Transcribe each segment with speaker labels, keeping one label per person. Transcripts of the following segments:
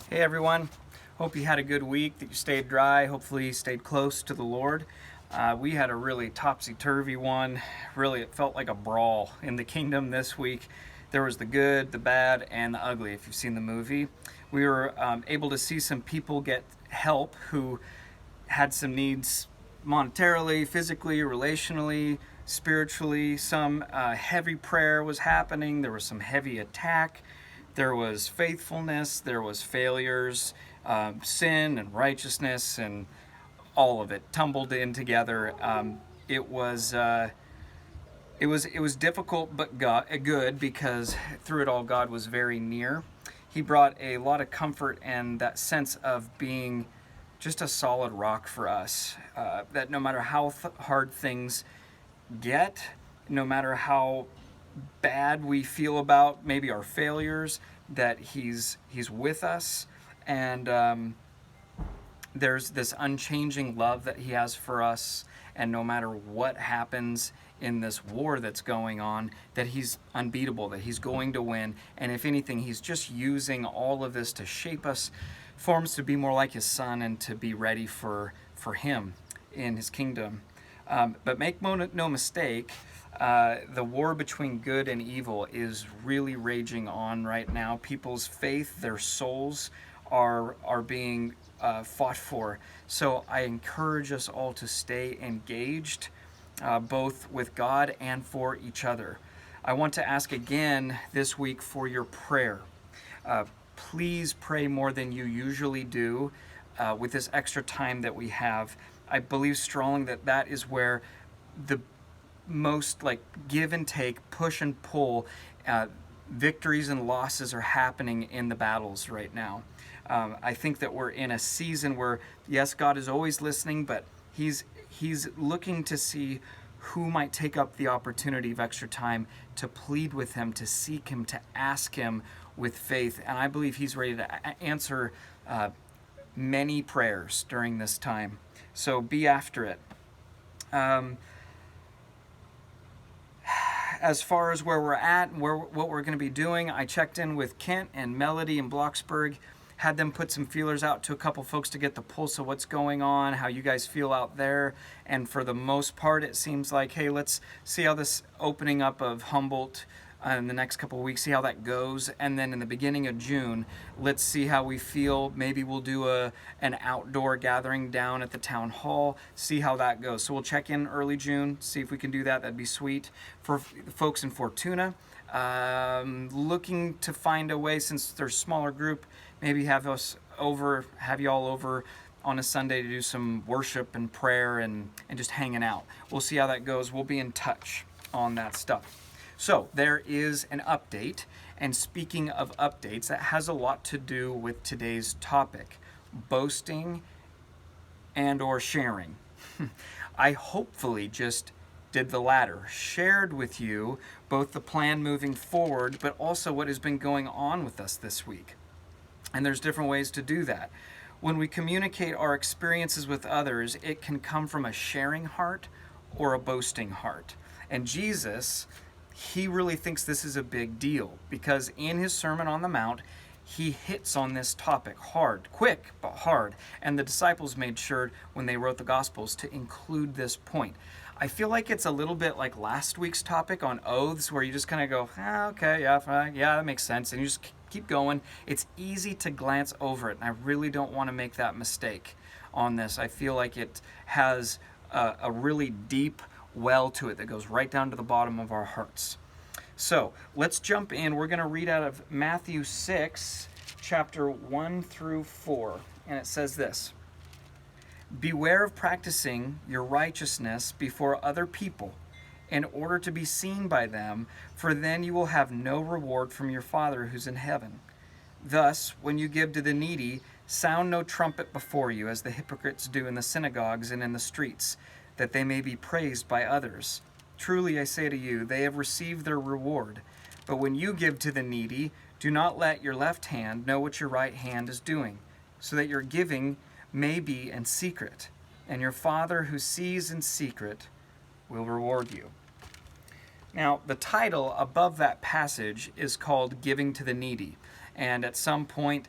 Speaker 1: Hey everyone, hope you had a good week, that you stayed dry, hopefully you stayed close to the Lord. We had a really topsy-turvy one. Really, it felt like a brawl in the kingdom this week. There was the good, the bad, and the ugly, if you've seen the movie. We were able to see some people get help who had some needs monetarily, physically, relationally, spiritually. Some heavy prayer was happening. There was some heavy attack. There was faithfulness. There was failures, sin and righteousness, and all of it tumbled in together. It was. It was difficult, but good, because through it all, God was very near. He brought a lot of comfort and that sense of being just a solid rock for us. That no matter how hard things get, no matter how bad we feel about maybe our failures, that He's with us, and there's this unchanging love that He has for us. And no matter what happens in this war that's going on, that He's unbeatable, that He's going to win. And if anything, He's just using all of this to shape us, forms to be more like His Son and to be ready for Him in His kingdom. But make no mistake, the war between good and evil is really raging on right now. People's faith, their souls are being fought for. So I encourage us all to stay engaged, both with God and for each other. I want to ask again this week for your prayer. Please pray more than you usually do with this extra time that we have. I believe strongly that that is where the most give and take, push and pull, victories and losses are happening in the battles right now. I think that we're in a season where, yes, God is always listening, but He's looking to see who might take up the opportunity of extra time to plead with Him, to seek Him, to ask Him with faith. And I believe He's ready to answer many prayers during this time. So be after it. As far as where we're at and what we're going to be doing, I checked in with Kent and Melody in Bloxburg, had them put some feelers out to a couple folks to get the pulse of what's going on, how you guys feel out there. And for the most part, it seems like, hey, let's see how this opening up of Humboldt in the next couple of weeks, see how that goes. And then in the beginning of June, let's see how we feel. Maybe we'll do an outdoor gathering down at the town hall, see how that goes. So we'll check in early June, see if we can do that. That'd be sweet. For folks in Fortuna, looking to find a way, since there's a smaller group, maybe have you all over on a Sunday to do some worship and prayer and just hanging out. We'll see how that goes. We'll be in touch on that stuff. So there is an update, and speaking of updates, that has a lot to do with today's topic, boasting and or sharing. I hopefully just did the latter, shared with you both the plan moving forward, but also what has been going on with us this week. And there's different ways to do that. When we communicate our experiences with others, it can come from a sharing heart or a boasting heart. And Jesus, He really thinks this is a big deal, because in His Sermon on the Mount, He hits on this topic hard, quick, but hard. And the disciples made sure when they wrote the Gospels to include this point. I feel like it's a little bit like last week's topic on oaths, where you just kind of go, okay, yeah, that makes sense. And you just keep going. It's easy to glance over it, and I really don't want to make that mistake on this. I feel like it has a really deep well to it that goes right down to the bottom of our hearts. So let's jump in. We're going to read out of Matthew 6, chapter 1 through 4. And it says this: "Beware of practicing your righteousness before other people in order to be seen by them, for then you will have no reward from your Father who's in heaven. Thus, when you give to the needy, sound no trumpet before you, as the hypocrites do in the synagogues and in the streets, that they may be praised by others. Truly I say to you, they have received their reward. But when you give to the needy, do not let your left hand know what your right hand is doing, so that your giving may be in secret, and your Father who sees in secret will reward you." Now, the title above that passage is called Giving to the Needy. And at some point,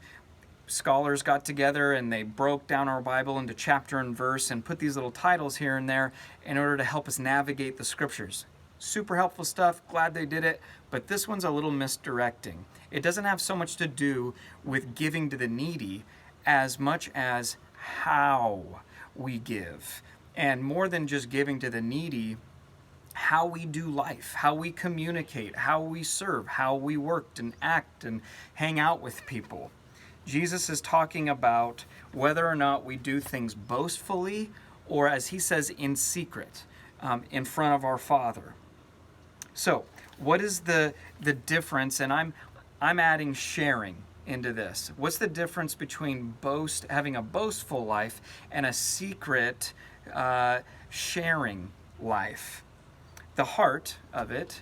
Speaker 1: scholars got together and they broke down our Bible into chapter and verse and put these little titles here and there in order to help us navigate the scriptures. Super helpful stuff, glad they did it, but this one's a little misdirecting. It doesn't have so much to do with giving to the needy as much as how we give. And more than just giving to the needy, how we do life, how we communicate, how we serve, how we work and act and hang out with people. Jesus is talking about whether or not we do things boastfully or, as he says, in secret, in front of our Father. So, what is the difference? And I'm adding sharing into this. What's the difference between having a boastful life and a secret sharing life? The heart of it,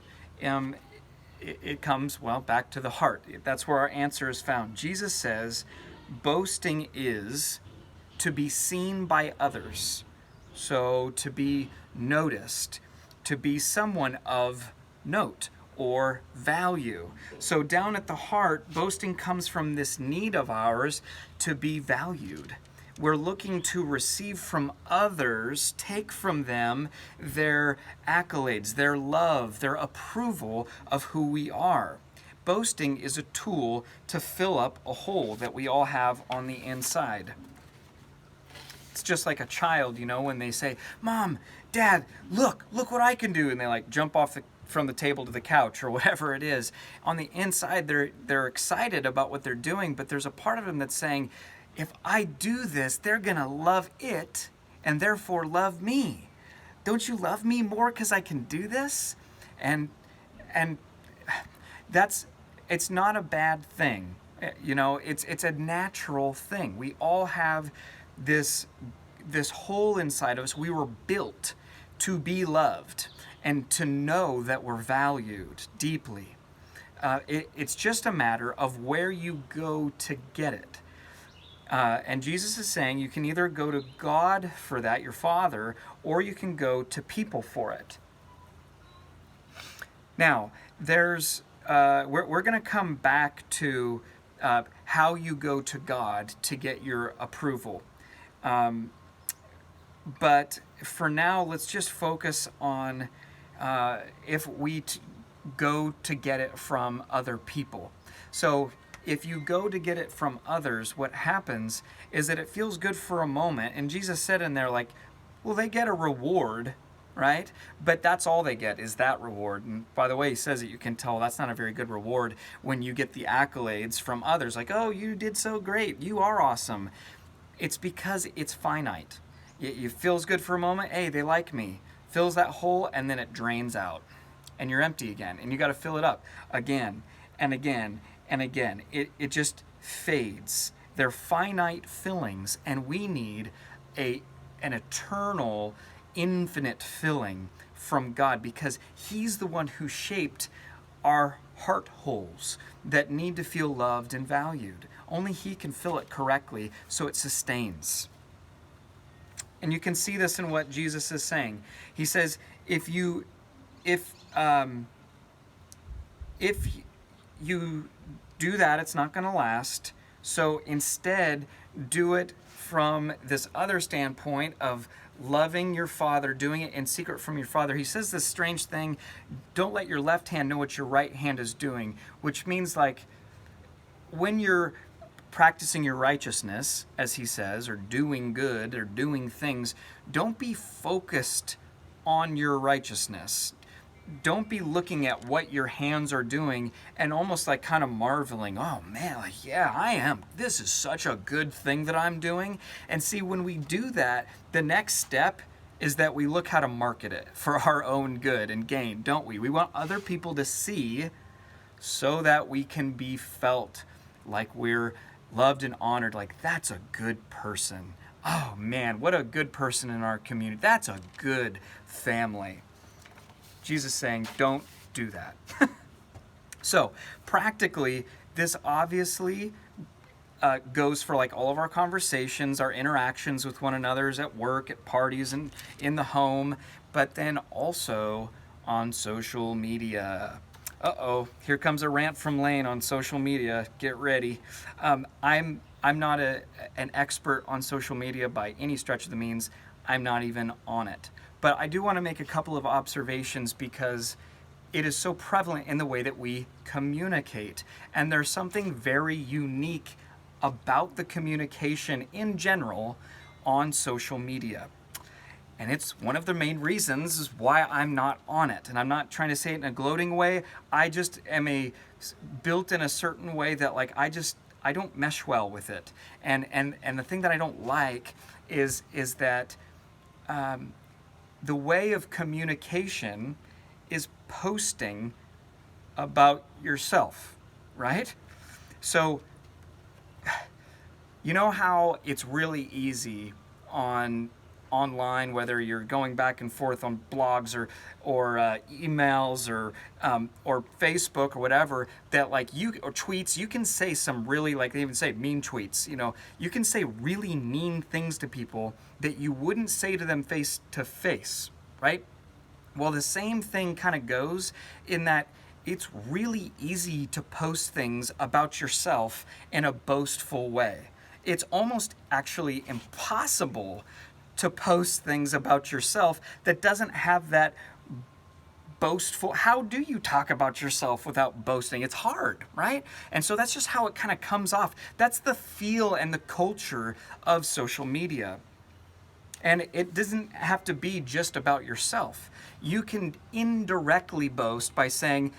Speaker 1: it comes, well, back to the heart. That's where our answer is found. Jesus says, boasting is to be seen by others. So to be noticed, to be someone of note or value. So down at the heart, boasting comes from this need of ours to be valued. We're looking to receive from others, take from them their accolades, their love, their approval of who we are. Boasting is a tool to fill up a hole that we all have on the inside. It's just like a child, when they say, "Mom, Dad, look what I can do," and they like jump off from the table to the couch or whatever it is. On the inside, they're excited about what they're doing, but there's a part of them that's saying, if I do this, they're going to love it and therefore love me. Don't you love me more because I can do this? And it's not a bad thing. It's a natural thing. We all have this hole inside of us. We were built to be loved and to know that we're valued deeply. It's just a matter of where you go to get it. And Jesus is saying you can either go to God for that, your Father, or you can go to people for it. Now, we're going to come back to how you go to God to get your approval. But for now, let's just focus on if we go to get it from other people. So if you go to get it from others, what happens is that it feels good for a moment. And Jesus said in there, well, they get a reward, right? But that's all they get is that reward. And by the way, he says that you can tell that's not a very good reward when you get the accolades from others. Like, oh, you did so great. You are awesome. It's because it's finite. It feels good for a moment. Hey, they like me. Fills that hole, and then it drains out. And you're empty again. And you got to fill it up again and again and again. It just fades. They're finite fillings, and we need an eternal, infinite filling from God, because he's the one who shaped our heart holes that need to feel loved and valued. Only he can fill it correctly so it sustains. And you can see this in what Jesus is saying. He says, if you do that, it's not going to last. So instead, do it from this other standpoint of loving your Father, doing it in secret from your Father. He says this strange thing, don't let your left hand know what your right hand is doing, which means when you're practicing your righteousness, as he says, or doing good or doing things, don't be focused on your righteousness. Don't be looking at what your hands are doing and almost kind of marveling, oh man, yeah, I am. This is such a good thing that I'm doing. And see, when we do that, the next step is that we look how to market it for our own good and gain, don't we? We want other people to see so that we can be felt like we're loved and honored, like that's a good person. Oh man, what a good person in our community. That's a good family. Jesus saying, don't do that. So, practically, this obviously goes for all of our conversations, our interactions with one another at work, at parties, and in the home, but then also on social media. Uh-oh, here comes a rant from Lane on social media. Get ready. I'm not an expert on social media by any stretch of the means. I'm not even on it. But I do want to make a couple of observations because it is so prevalent in the way that we communicate. And there's something very unique about the communication in general on social media. And it's one of the main reasons is why I'm not on it. And I'm not trying to say it in a gloating way. I just am built in a certain way that like I don't mesh well with it. And the thing that I don't like is that the way of communication is posting about yourself, right? So you know how it's really easy online, whether you're going back and forth on blogs or emails or Facebook or whatever, that like or tweets, you can say some really, like they even say mean tweets. You know, you can say really mean things to people that you wouldn't say to them face to face, right? Well, the same thing kind of goes in that it's really easy to post things about yourself in a boastful way. It's almost actually impossible to post things about yourself that doesn't have that boastful. How do you talk about yourself without boasting? It's hard, right? And so that's just how it kind of comes off. That's the feel and the culture of social media. And it doesn't have to be just about yourself. You can indirectly boast by saying,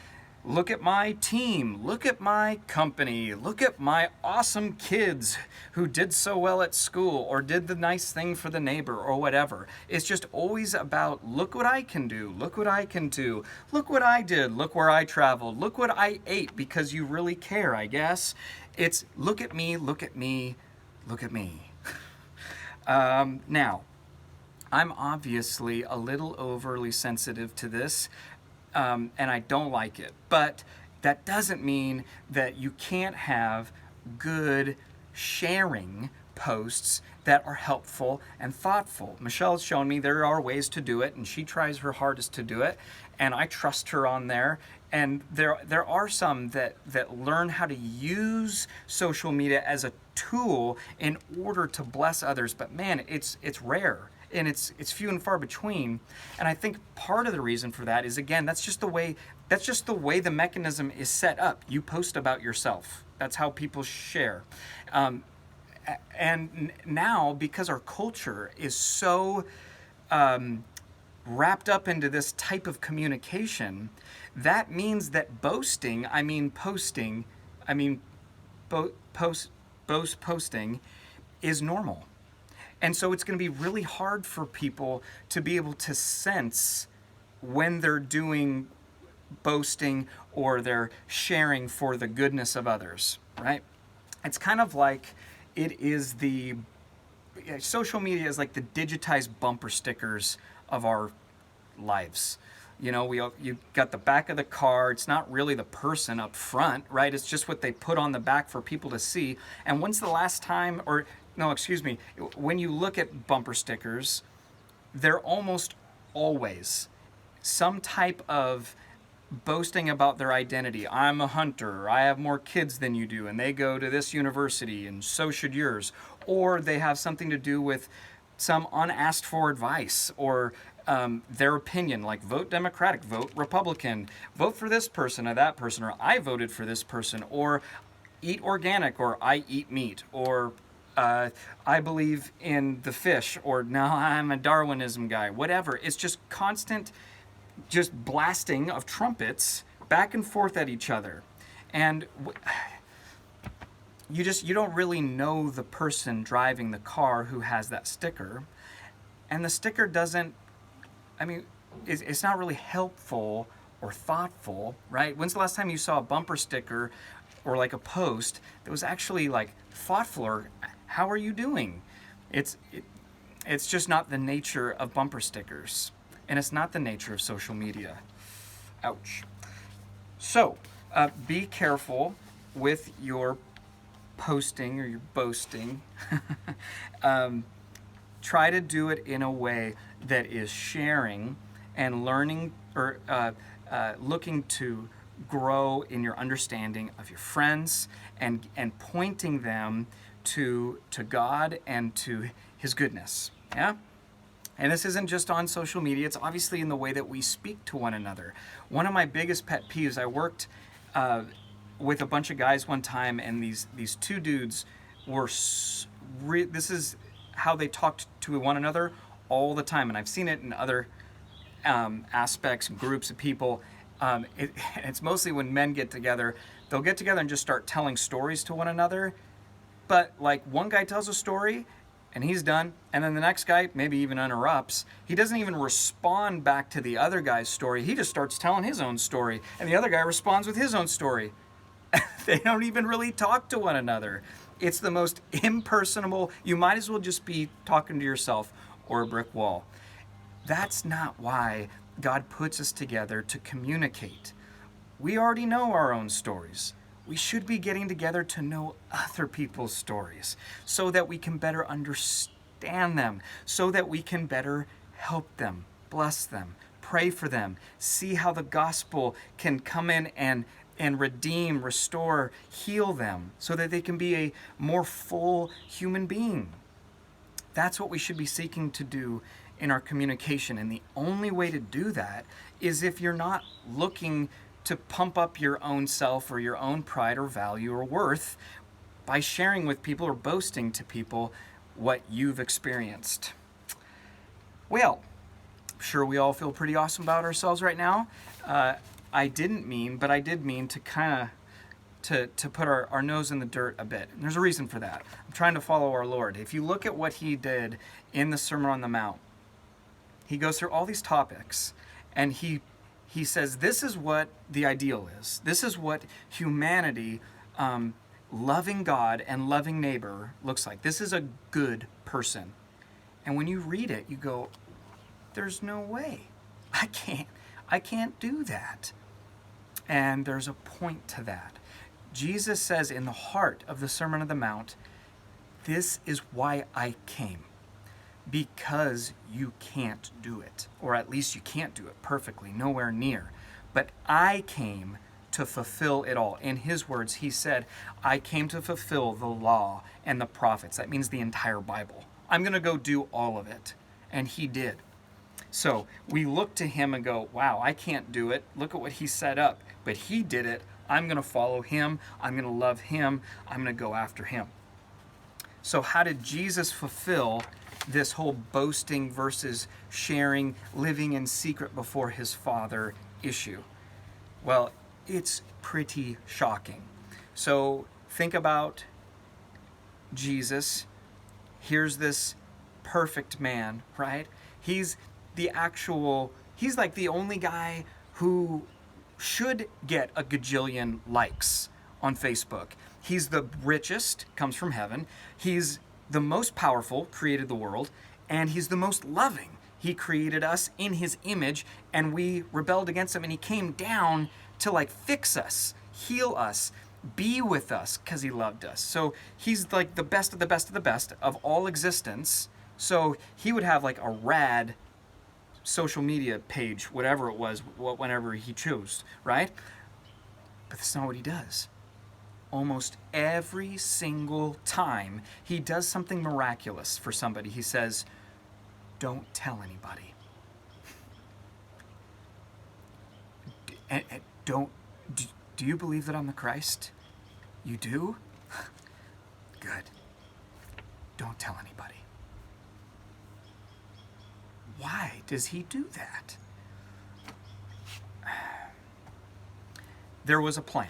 Speaker 1: look at my team, look at my company, look at my awesome kids who did so well at school or did the nice thing for the neighbor or whatever. It's just always about, look what I can do, look what I can do, look what I did, look where I traveled, look what I ate, because you really care, I guess. It's look at me, look at me, look at me. Now, I'm obviously a little overly sensitive to this. And I don't like it. But that doesn't mean that you can't have good sharing posts that are helpful and thoughtful. Michelle's shown me there are ways to do it, and she tries her hardest to do it, and I trust her on there. And there are some that learn how to use social media as a tool in order to bless others. But man, it's rare. And it's few and far between. And I think part of the reason for that is, again, that's just the way the mechanism is set up. You post about yourself. That's how people share. And now, because our culture is so wrapped up into this type of communication, that means that posting is normal. And so it's going to be really hard for people to be able to sense when they're doing boasting or they're sharing for the goodness of others, right? It's kind of like social media is like the digitized bumper stickers of our lives. You know, you got the back of the car. It's not really the person up front, right? It's just what they put on the back for people to see. And when's the last time, when you look at bumper stickers, they're almost always some type of boasting about their identity. I'm a hunter, or I have more kids than you do, and they go to this university, and so should yours. Or they have something to do with some unasked for advice, or their opinion, like vote Democratic, vote Republican, vote for this person or that person, or I voted for this person, or eat organic, or I eat meat, or I believe in the fish, or now I'm a Darwinism guy, whatever. It's just constant, just blasting of trumpets back and forth at each other. And you don't really know the person driving the car who has that sticker. And the sticker it's not really helpful or thoughtful, right? When's the last time you saw a bumper sticker or like a post that was actually like thoughtful, or how are you doing? It's just not the nature of bumper stickers, and it's not the nature of social media. Ouch. So be careful with your posting or your boasting. Try to do it in a way that is sharing and learning, or looking to grow in your understanding of your friends and pointing them to God and to his goodness. Yeah? And this isn't just on social media, it's obviously in the way that we speak to one another. One of my biggest pet peeves, I worked with a bunch of guys one time, and these two dudes were, this is how they talked to one another all the time. And I've seen it in other aspects, groups of people. It's mostly when men get together, they'll get together and just start telling stories to one another. But like one guy tells a story and he's done, and then the next guy maybe even interrupts. He doesn't even respond back to the other guy's story. He just starts telling his own story, and the other guy responds with his own story. They don't even really talk to one another. It's the most impersonal. You might as well just be talking to yourself or a brick wall. That's not why God puts us together to communicate. We already know our own stories. We should be getting together to know other people's stories so that we can better understand them, so that we can better help them, bless them, pray for them, see how the gospel can come in and redeem, restore, heal them so that they can be a more full human being. That's what we should be seeking to do in our communication. And the only way to do that is if you're not looking to pump up your own self or your own pride or value or worth by sharing with people or boasting to people what you've experienced. Well, I'm sure we all feel pretty awesome about ourselves right now. I didn't mean, but I did mean to kind of to put our nose in the dirt a bit. And there's a reason for that. I'm trying to follow our Lord. If you look at what he did in the Sermon on the Mount, he goes through all these topics, and he says this is what the ideal is. This is what humanity, loving God and loving neighbor, looks like. This is a good person. And when you read it, you go, there's no way. I can't do that. And there's a point to that. Jesus says in the heart of the Sermon on the Mount, this is why I came. Because you can't do it. Or at least you can't do it perfectly, nowhere near. But I came to fulfill it all. In his words, he said, I came to fulfill the law and the prophets. That means the entire Bible. I'm going to go do all of it. And he did. So we look to him and go, wow, I can't do it. Look at what he set up. But he did it. I'm going to follow him. I'm going to love him. I'm going to go after him. So how did Jesus fulfill this whole boasting versus sharing, living in secret before his Father issue? Well, it's pretty shocking. So think about Jesus. Here's this perfect man, right? He's like the only guy who should get a gajillion likes on Facebook. He's the richest, comes from heaven. He's the most powerful, created the world, and he's the most loving. He created us in his image, and we rebelled against him, and he came down to like fix us, heal us, be with us, because he loved us. So he's like the best of the best of the best of all existence. So he would have like a rad social media page, whatever it was, whenever he chose, right? But that's not what he does. Almost every single time he does something miraculous for somebody, he says, don't tell anybody. Do you believe that I'm the Christ? You do? Good. Don't tell anybody. Why does he do that? There was a plan.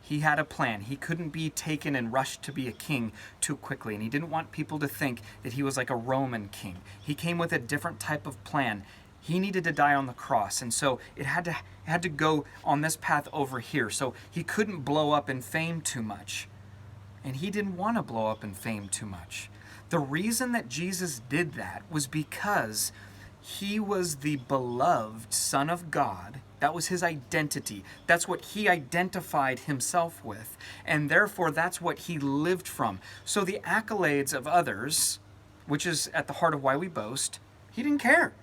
Speaker 1: He had a plan. He couldn't be taken and rushed to be a king too quickly, and he didn't want people to think that he was like a Roman king. He came with a different type of plan. He needed to die on the cross, and so it had to go on this path over here. So he couldn't blow up in fame too much, and he didn't want to blow up in fame too much. The reason that Jesus did that was because he was the beloved Son of God. That was his identity. That's what he identified himself with. And therefore, that's what he lived from. So the accolades of others, which is at the heart of why we boast, he didn't care.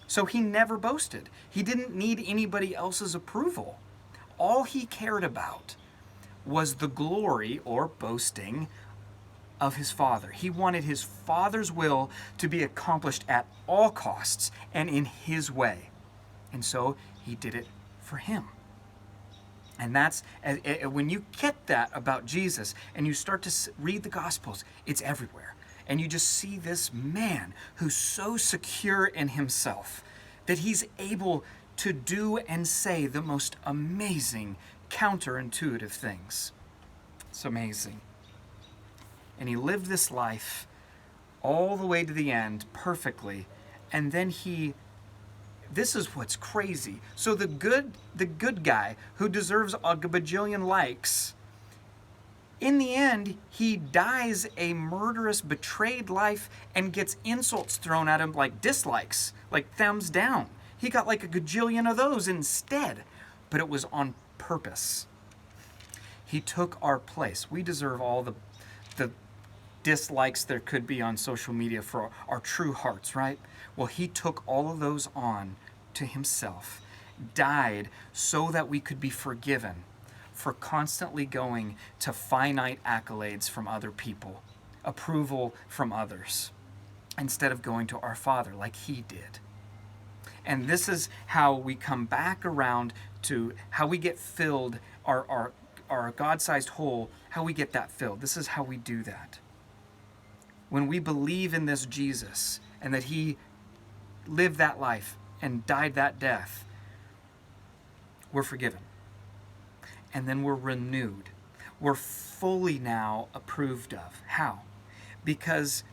Speaker 1: So he never boasted. He didn't need anybody else's approval. All he cared about was the glory or boasting of his Father. He wanted his Father's will to be accomplished at all costs and in his way. And so he did it for him. And that's, when you get that about Jesus and you start to read the Gospels, it's everywhere. And you just see this man who's so secure in himself that he's able to do and say the most amazing, counterintuitive things. It's amazing. And he lived this life all the way to the end perfectly. And then this is what's crazy. So the good guy who deserves a bajillion likes, in the end, he dies a murderous, betrayed life and gets insults thrown at him like dislikes, like thumbs down. He got like a gajillion of those instead, but it was on purpose. He took our place. We deserve all the dislikes there could be on social media for our true hearts, right? Well, he took all of those on to himself, died so that we could be forgiven for constantly going to finite accolades from other people, approval from others, instead of going to our Father like he did. And this is how we come back around to how we get filled, our God-sized hole, how we get that filled. This is how we do that. When we believe in this Jesus and that he lived that life and died that death, we're forgiven. And then we're renewed. We're fully now approved of. How? Because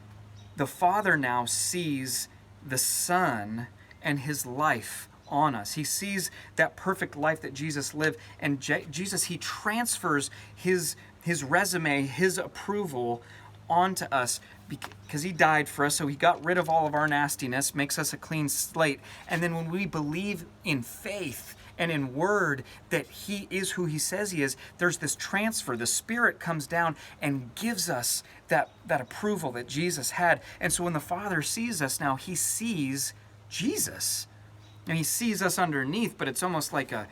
Speaker 1: the Father now sees the Son and his life on us. He sees that perfect life that Jesus lived, and Jesus, he transfers his resume, his approval onto us because he died for us, so he got rid of all of our nastiness, makes us a clean slate. And then when we believe in faith and in word that he is who he says he is, there's this transfer. The Spirit comes down and gives us that approval that Jesus had. And so when the Father sees us now, he sees Jesus. And he sees us underneath, but it's almost like a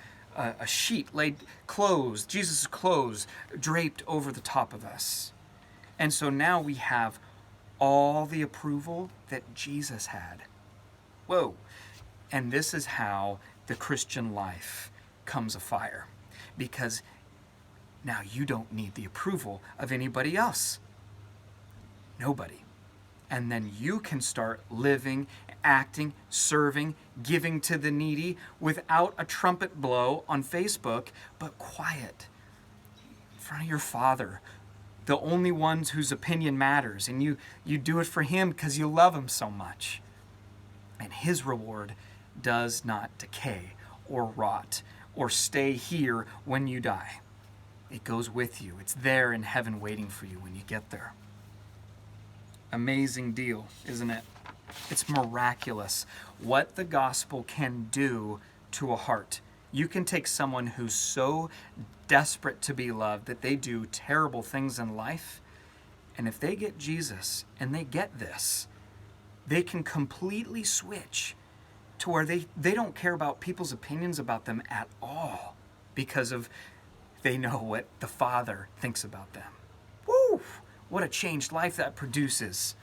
Speaker 1: sheet laid, clothes, Jesus' clothes draped over the top of us. And so now we have all the approval that Jesus had. Whoa. And this is how the Christian life comes afire. Because now you don't need the approval of anybody else. Nobody. And then you can start living, acting, serving, giving to the needy without a trumpet blow on Facebook, but quiet in front of your Father, the only ones whose opinion matters. And you do it for him because you love him so much. And his reward does not decay or rot or stay here when you die. It goes with you. It's there in heaven waiting for you when you get there. Amazing deal, isn't it? It's miraculous what the gospel can do to a heart. You can take someone who's so desperate to be loved that they do terrible things in life, and if they get Jesus and they get this, they can completely switch to where they don't care about people's opinions about them at all because of they know what the Father thinks about them. Woo! What a changed life that produces.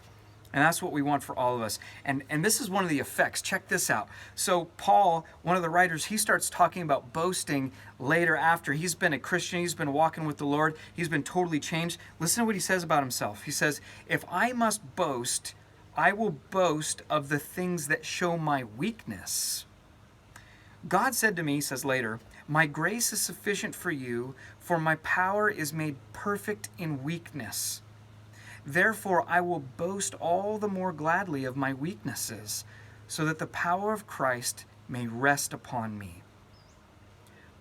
Speaker 1: And that's what we want for all of us. And this is one of the effects. Check this out. So Paul, one of the writers, he starts talking about boasting later after. He's been a Christian. He's been walking with the Lord. He's been totally changed. Listen to what he says about himself. He says, "If I must boast, I will boast of the things that show my weakness. God said to me," he says later, "My grace is sufficient for you, for my power is made perfect in weakness. Therefore, I will boast all the more gladly of my weaknesses, so that the power of Christ may rest upon me.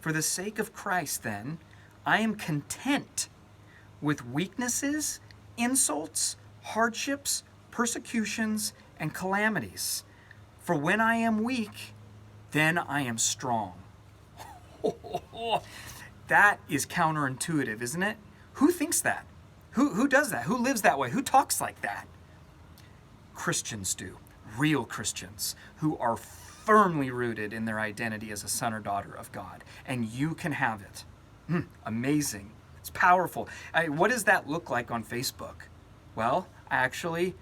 Speaker 1: For the sake of Christ, then, I am content with weaknesses, insults, hardships, persecutions, and calamities. For when I am weak, then I am strong." That is counterintuitive, isn't it? Who thinks that? Who does that? Who lives that way? Who talks like that? Christians do. Real Christians who are firmly rooted in their identity as a son or daughter of God. And you can have it. Amazing. It's powerful. What does that look like on Facebook? Well, I actually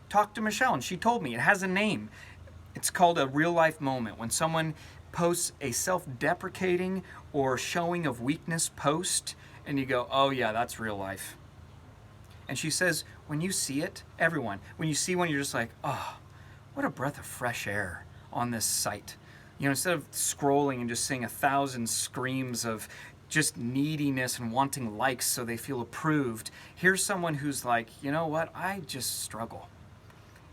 Speaker 1: talked to Michelle and she told me it has a name. It's called a real life moment. When someone posts a self-deprecating or showing of weakness post and you go, oh yeah, that's real life. And she says, when you see it, everyone, when you see one, you're just like, oh, what a breath of fresh air on this site. You know, instead of scrolling and just seeing 1,000 screams of just neediness and wanting likes so they feel approved, here's someone who's like, you know what, I just struggle.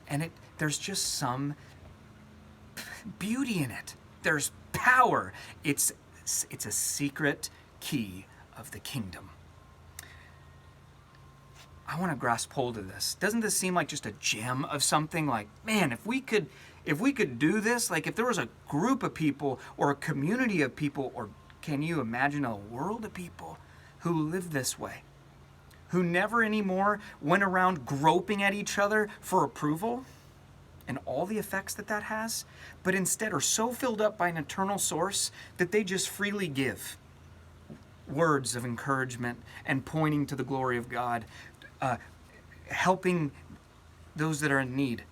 Speaker 1: And there's just some beauty in it. There's power. It's a secret key of the kingdom. I want to grasp hold of this. Doesn't this seem like just a gem of something? Like, man, if we could do this, like if there was a group of people or a community of people, or can you imagine a world of people who live this way, who never anymore went around groping at each other for approval and all the effects that has, but instead are so filled up by an eternal source that they just freely give words of encouragement and pointing to the glory of God, helping those that are in need,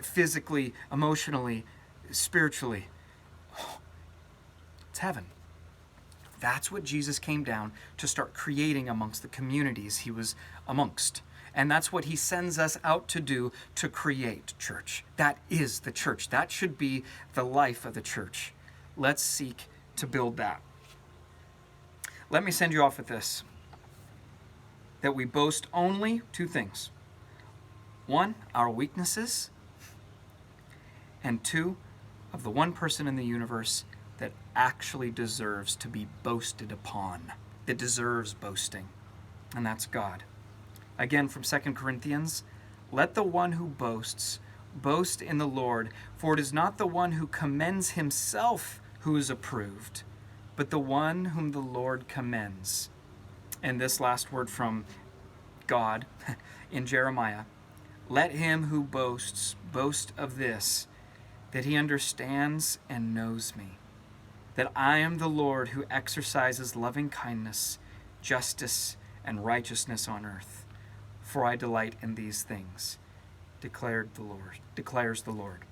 Speaker 1: physically, emotionally, spiritually. It's heaven. That's what Jesus came down to start creating amongst the communities he was amongst. And that's what he sends us out to do, to create church. That is the church. That should be the life of the church. Let's seek to build that. Let me send you off with this. That we boast only two things. One, our weaknesses. And two, of the one person in the universe that actually deserves to be boasted upon, that deserves boasting, and that's God. Again, from 2 Corinthians, let the one who boasts boast in the Lord, for it is not the one who commends himself who is approved, but the one whom the Lord commends. And this last word from God in Jeremiah, let him who boasts boast of this, that he understands and knows me, that I am the Lord who exercises loving kindness, justice, and righteousness on earth. For I delight in these things, declares the Lord.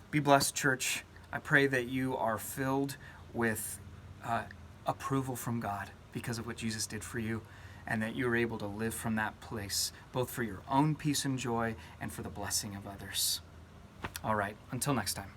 Speaker 1: Be blessed, church. I pray that you are filled with approval from God because of what Jesus did for you, and that you are able to live from that place, both for your own peace and joy and for the blessing of others. All right, until next time.